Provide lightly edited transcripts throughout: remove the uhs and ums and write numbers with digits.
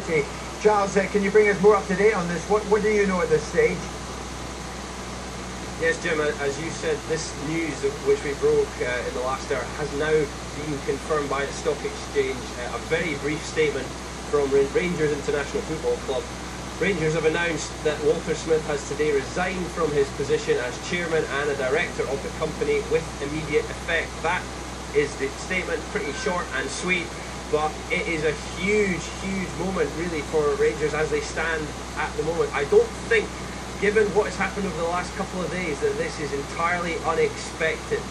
Society. Charles, can you bring us more up to date on this? What do you know at this stage? Yes, Jim, as you said, this news which we broke in the last hour has now been confirmed by the Stock Exchange. A very brief statement from Rangers International Football Club. Rangers have announced that Walter Smith has today resigned from his position as chairman and a director of the company with immediate effect. That is the statement, pretty short and sweet, but it is a huge, huge moment really for Rangers as they stand at the moment. I don't think, given what has happened over the last couple of days, that this is entirely unexpected.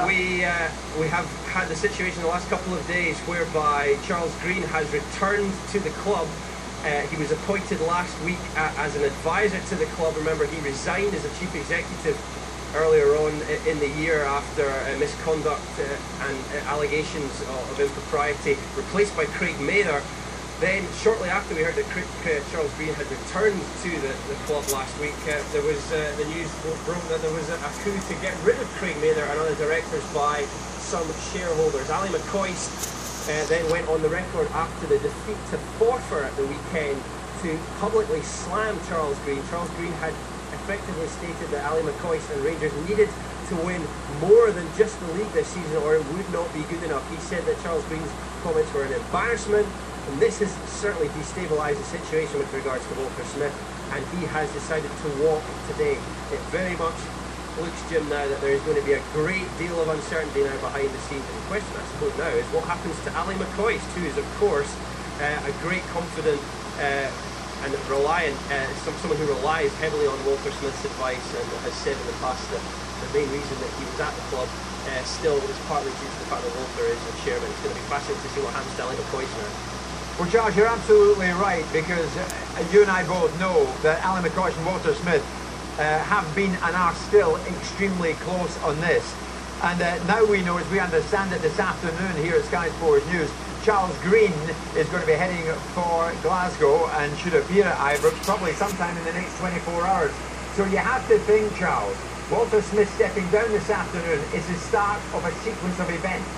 We have had the situation the last couple of days whereby Charles Green has returned to the club. He was appointed last week as an advisor to the club. Remember, he resigned as a chief executive earlier on in the year after misconduct and allegations of impropriety, replaced by Craig Mather. Then, shortly after we heard that Charles Green had returned to the club last week, there was the news broke that there was a coup to get rid of Craig Mather and other directors by some shareholders. Ali McCoist then went on the record after the defeat to Forfar at the weekend to publicly slam Charles Green. Charles Green had effectively stated that Ali McCoist and Rangers needed to win more than just the league this season or it would not be good enough. He said that Charles Green's comments were an embarrassment, and this has certainly destabilised the situation with regards to Walter Smith, and he has decided to walk today. It very much looks, Jim, now that there is going to be a great deal of uncertainty now behind the scenes. And the question, I suppose, now is what happens to Ali McCoist, who is, of course, a great, confident and reliant, someone who relies heavily on Walter Smith's advice and has said in the past that the main reason that he was at the club still is partly due to the fact that Walter is the chairman. It's going to be fascinating to see what happens to Ali McCoist now. Well, Charles, you're absolutely right, because you and I both know that Ali McCoist and Walter Smith have been and are still extremely close on this. And now we know, as we understand it this afternoon here at Sky Sports News, Charles Green is going to be heading for Glasgow and should appear at Ibrox probably sometime in the next 24 hours. So you have to think, Charles, Walter Smith stepping down this afternoon is the start of a sequence of events.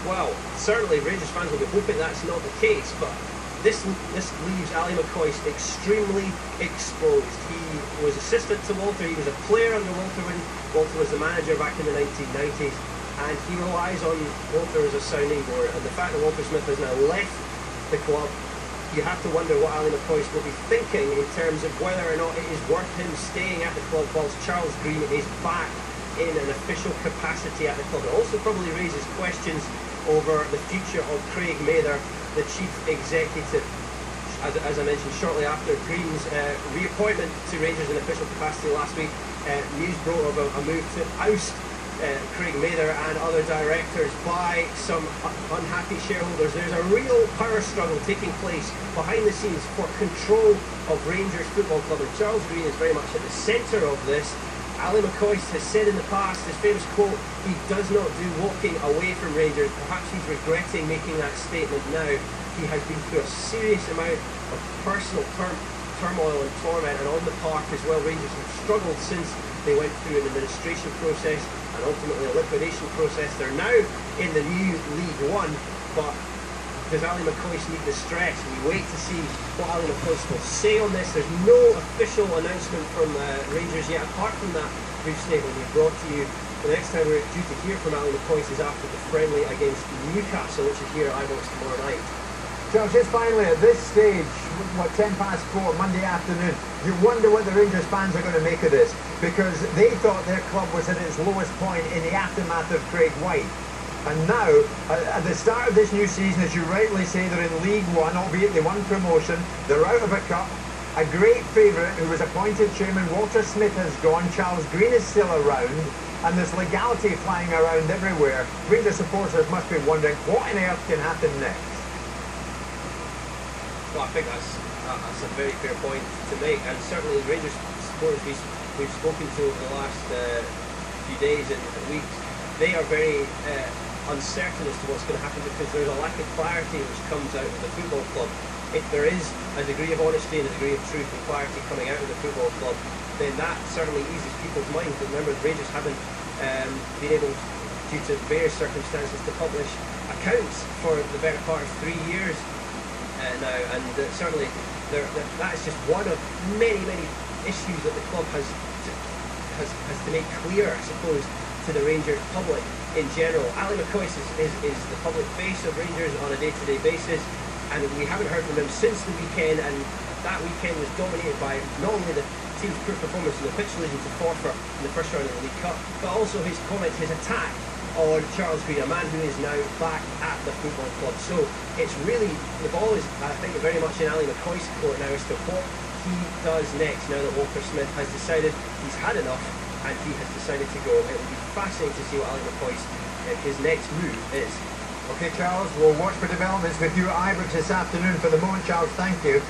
Well, certainly Rangers fans will be hoping that's not the case, but this leaves Ali McCoist extremely exposed. He was assistant to Walter, he was a player under Walter when Walter was the manager back in the 1990s, and he relies on Walter as a sounding board. And the fact that Walter Smith has now left the club, you have to wonder what Ali McCoist will be thinking in terms of whether or not it is worth him staying at the club whilst Charles Green is back in an official capacity at the club. It also probably raises questions over the future of Craig Mather, the chief executive. As I mentioned, shortly after Green's reappointment to Rangers in official capacity last week, news broke of a move to oust Craig Mather and other directors by some unhappy shareholders. There's a real power struggle taking place behind the scenes for control of Rangers Football Club, and Charles Green is very much at the centre of this. Ali McCoist has said in the past, his famous quote, he does not do walking away from Rangers. Perhaps he's regretting making that statement now. He has been through a serious amount of personal turmoil and torment, and on the park as well. Rangers have struggled since they went through an administration process and ultimately a liquidation process. They're now in the new League One, but does Ali McCoist need the stress? We wait to see what Ali McCoist will say on this. There's no official announcement from Rangers yet, apart from that brief statement we brought to you. The next time we're due to hear from Ali McCoist is after the friendly against Newcastle, which is here at Ibrox tomorrow night. Charles, just finally, at this stage, 4 Monday afternoon, you wonder what the Rangers fans are going to make of this, because they thought their club was at its lowest point in the aftermath of Craig White. And now, at the start of this new season, as you rightly say, they're in League One, albeit they won promotion, they're out of a cup. A great favourite who was appointed chairman, Walter Smith, has gone, Charles Green is still around, and there's legality flying around everywhere. Rangers supporters must be wondering what on earth can happen next. Well, I think that's a very fair point to make, and certainly the Rangers supporters we've spoken to over the last few days and weeks, they are very uncertain as to what's going to happen, because there's a lack of clarity which comes out of the football club. If there is a degree of honesty and a degree of truth and clarity coming out of the football club, then that certainly eases people's minds. But remember, the Rangers haven't been able, due to various circumstances, to publish accounts for the better part of 3 years now, and certainly that is just one of many issues that the club has to make clear, I suppose, to the Rangers public in general. Ali McCoist is the public face of Rangers on a day-to-day basis, and we haven't heard from him since the weekend, and that weekend was dominated by not only the team's poor performance in the pitch losing to Forfar in the first round of the League Cup, but also his comments, his attack on Charles Green, a man who is now back at the football club. So it's really, the ball is, I think, very much in Ali McCoist's court now as to what he does next, now that Walker Smith has decided he's had enough and he has decided to go. It will be fascinating to see what Ali McCoist, his next move is. Okay, Charles, we'll watch for developments with you at Ibrox this afternoon. For the moment, Charles, thank you.